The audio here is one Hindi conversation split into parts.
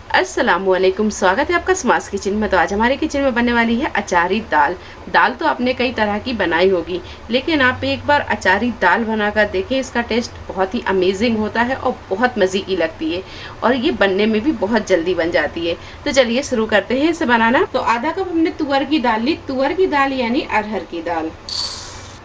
अस्सलामुअलैकुम, स्वागत है आपका स्मास किचन में। तो आज हमारे किचन में बनने वाली है अचारी दाल। दाल तो आपने कई तरह की बनाई होगी, लेकिन आप एक बार अचारी दाल बनाकर देखें, इसका टेस्ट बहुत ही अमेजिंग होता है और बहुत मज़े की लगती है, और ये बनने में भी बहुत जल्दी बन जाती है। तो चलिए शुरू करते हैं इसे बनाना। तो आधा कप हमने तुअर की दाल ली, तुअर की दाल यानी अरहर की दाल,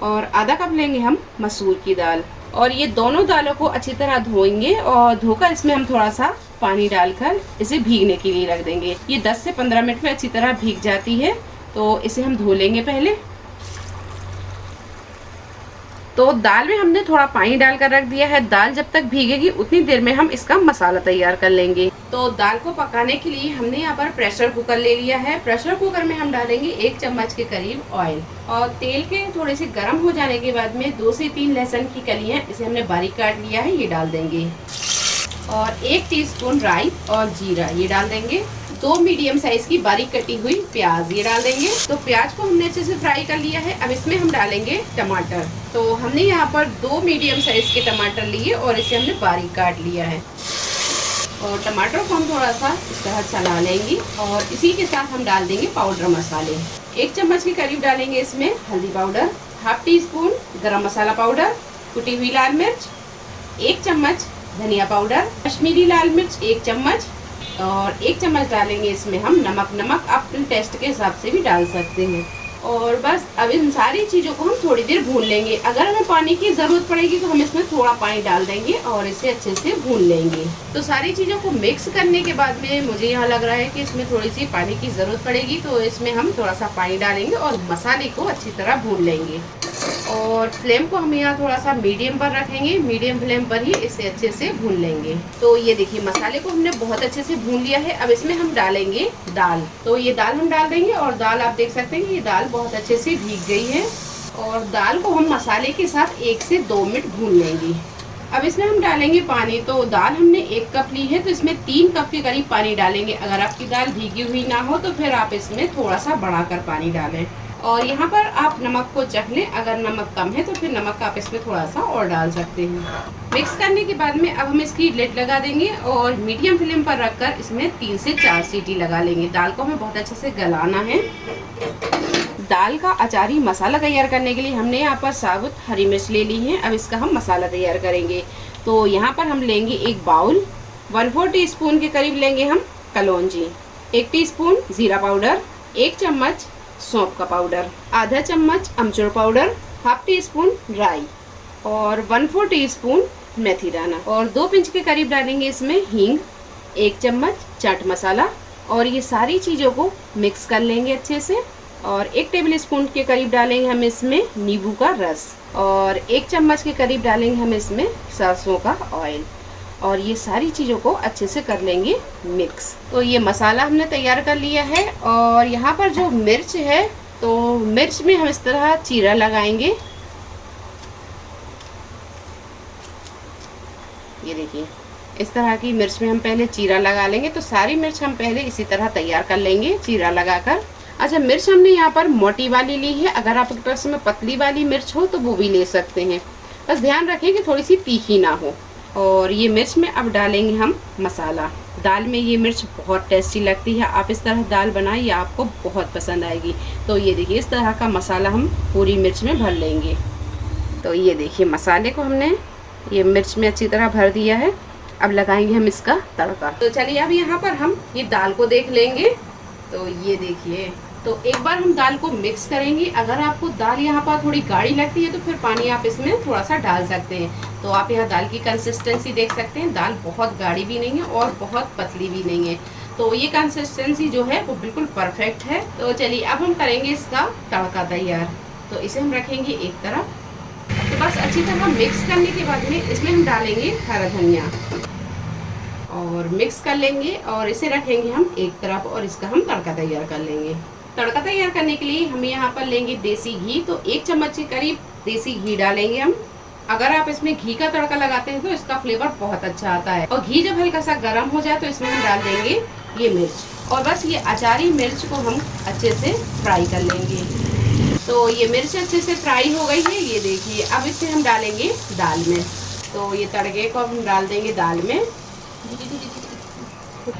और आधा कप लेंगे हम मसूर की दाल। और ये दोनों दालों को अच्छी तरह धोएंगे और धोकर इसमें हम थोड़ा सा पानी डालकर इसे भीगने के लिए रख देंगे। ये 10 से 15 मिनट में अच्छी तरह भीग जाती है, तो इसे हम धो लेंगे पहले। तो दाल में हमने थोड़ा पानी डालकर रख दिया है। दाल जब तक भीगेगी उतनी देर में हम इसका मसाला तैयार कर लेंगे। तो दाल को पकाने के लिए हमने यहाँ पर प्रेशर कुकर ले लिया है। प्रेशर कुकर में हम डालेंगे 1 चम्मच के करीब ऑयल, और तेल के थोड़े से गर्म हो जाने के बाद में 2 से 3 लहसुन की कलियां, इसे हमने बारीक काट लिया है, ये डाल देंगे। और 1 टीस्पून राई और जीरा ये डाल देंगे। 2 मीडियम साइज की बारीक कटी हुई प्याज ये डाल देंगे। तो प्याज को हमने अच्छे से फ्राई कर लिया है। अब इसमें हम डालेंगे टमाटर। तो हमने यहाँ पर 2 मीडियम साइज के टमाटर लिए और इसे हमने बारीक काट लिया है। और टमाटर को हम थोड़ा सा इस तरह चला लेंगे, और इसी के साथ हम डाल देंगे पाउडर मसाले। 1 चम्मच के करीब डालेंगे इसमें हल्दी पाउडर, हाफ टी स्पून गरम मसाला पाउडर, कुटी हुई लाल मिर्च 1 चम्मच, धनिया पाउडर, कश्मीरी लाल मिर्च 1 चम्मच, और 1 चम्मच डालेंगे इसमें हम नमक। नमक आप अपने टेस्ट के हिसाब से भी डाल सकते हैं। और बस अब इन सारी चीज़ों को हम थोड़ी देर भून लेंगे। अगर हमें पानी की ज़रूरत पड़ेगी तो हम इसमें थोड़ा पानी डाल देंगे और इसे अच्छे से भून लेंगे। तो सारी चीज़ों को मिक्स करने के बाद में मुझे यहाँ लग रहा है कि इसमें थोड़ी सी पानी की ज़रूरत पड़ेगी, तो इसमें हम थोड़ा सा पानी डालेंगे और मसाले को अच्छी तरह भून लेंगे। और फ्लेम को हम यहाँ थोड़ा सा मीडियम पर रखेंगे, मीडियम फ्लेम पर ही इसे अच्छे से भून लेंगे। तो ये देखिए मसाले को हमने बहुत अच्छे से भून लिया है। अब इसमें हम डालेंगे दाल। तो ये दाल हम डाल देंगे, और दाल आप देख सकते हैं कि ये दाल बहुत अच्छे से भीग गई है। और दाल को हम मसाले के साथ 1 से 2 मिनट भून लेंगे। अब इसमें हम डालेंगे पानी। तो दाल हमने 1 कप ली है, तो इसमें 3 कप के करीब पानी डालेंगे। अगर आपकी दाल भीगी हुई ना हो तो फिर आप इसमें थोड़ा सा बढ़ाकर पानी डालें। और यहाँ पर आप नमक को चख लें, अगर नमक कम है तो फिर नमक आप इसमें थोड़ा सा और डाल सकते हैं। मिक्स करने के बाद में अब हम इसकी लिड लगा देंगे और मीडियम फ्लेम पर रखकर इसमें 3 से 4 सीटी लगा लेंगे। दाल को हमें बहुत अच्छे से गलाना है। दाल का अचारी मसाला तैयार करने के लिए हमने यहाँ पर साबुत हरी मिर्च ले ली है। अब इसका हम मसाला तैयार करेंगे। तो यहाँ पर हम लेंगे एक बाउल, 1/4 टीस्पून के करीब लेंगे हम कलौंजी, 1 टीस्पून जीरा पाउडर, 1 चम्मच सौंफ का पाउडर, आधा चम्मच अमचूर पाउडर, हाफ टी स्पून राई, और 1/4 टीस्पून मेथी दाना, और 2 पिंच के करीब डालेंगे इसमें हींग, 1 चम्मच चाट मसाला। और ये सारी चीज़ों को मिक्स कर लेंगे अच्छे से। और 1 टेबल स्पून के करीब डालेंगे हम इसमें नींबू का रस, और 1 चम्मच के करीब डालेंगे हम इसमें सरसों का ऑयल। और ये सारी चीज़ों को अच्छे से कर लेंगे मिक्स। तो ये मसाला हमने तैयार कर लिया है। और यहाँ पर जो मिर्च है, तो मिर्च में हम इस तरह चीरा लगाएंगे। ये देखिए इस तरह की मिर्च में हम पहले चीरा लगा लेंगे। तो सारी मिर्च हम पहले इसी तरह तैयार कर लेंगे चीरा लगाकर। अच्छा, मिर्च हमने यहाँ पर मोटी वाली ली है। अगर आपके पास में पतली वाली मिर्च हो तो वो भी ले सकते हैं, बस ध्यान रखें कि थोड़ी सी तीखी ना हो। और ये मिर्च में अब डालेंगे हम मसाला। दाल में ये मिर्च बहुत टेस्टी लगती है। आप इस तरह दाल बनाइए, आपको बहुत पसंद आएगी। तो ये देखिए इस तरह का मसाला हम पूरी मिर्च में भर लेंगे। तो ये देखिए मसाले को हमने ये मिर्च में अच्छी तरह भर दिया है। अब लगाएंगे हम इसका तड़का। तो चलिए अब यहाँ पर हम ये दाल को देख लेंगे। तो ये देखिए, तो एक बार हम दाल को मिक्स करेंगे। अगर आपको दाल यहाँ पर थोड़ी गाढ़ी लगती है तो फिर पानी आप इसमें थोड़ा सा डाल सकते हैं। तो आप यहाँ दाल की कंसिस्टेंसी देख सकते हैं। दाल बहुत गाढ़ी भी नहीं है और बहुत पतली भी नहीं है। तो ये कंसिस्टेंसी जो है वो बिल्कुल परफेक्ट है। तो चलिए अब हम करेंगे इसका तड़का तैयार। तो इसे हम रखेंगे एक तरफ। तो बस अच्छी तरह मिक्स करने के बाद में इसमें हम डालेंगे हरा धनिया और मिक्स कर लेंगे, और इसे रखेंगे हम एक तरफ, और इसका हम तड़का तैयार कर लेंगे। तड़का तैयार करने के लिए हम यहाँ पर लेंगे देसी घी। तो 1 चम्मच के करीब देसी घी डालेंगे हम। अगर आप इसमें घी का तड़का लगाते हैं तो इसका फ्लेवर बहुत अच्छा आता है। और घी जब हल्का सा गर्म हो जाए तो इसमें हम डाल देंगे ये मिर्च, और बस ये अचारी मिर्च को हम अच्छे से फ्राई कर लेंगे। तो ये मिर्च अच्छे से फ्राई हो गई है, ये देखिए। अब इसे हम डालेंगे दाल में। तो ये तड़के को हम डाल देंगे दाल में।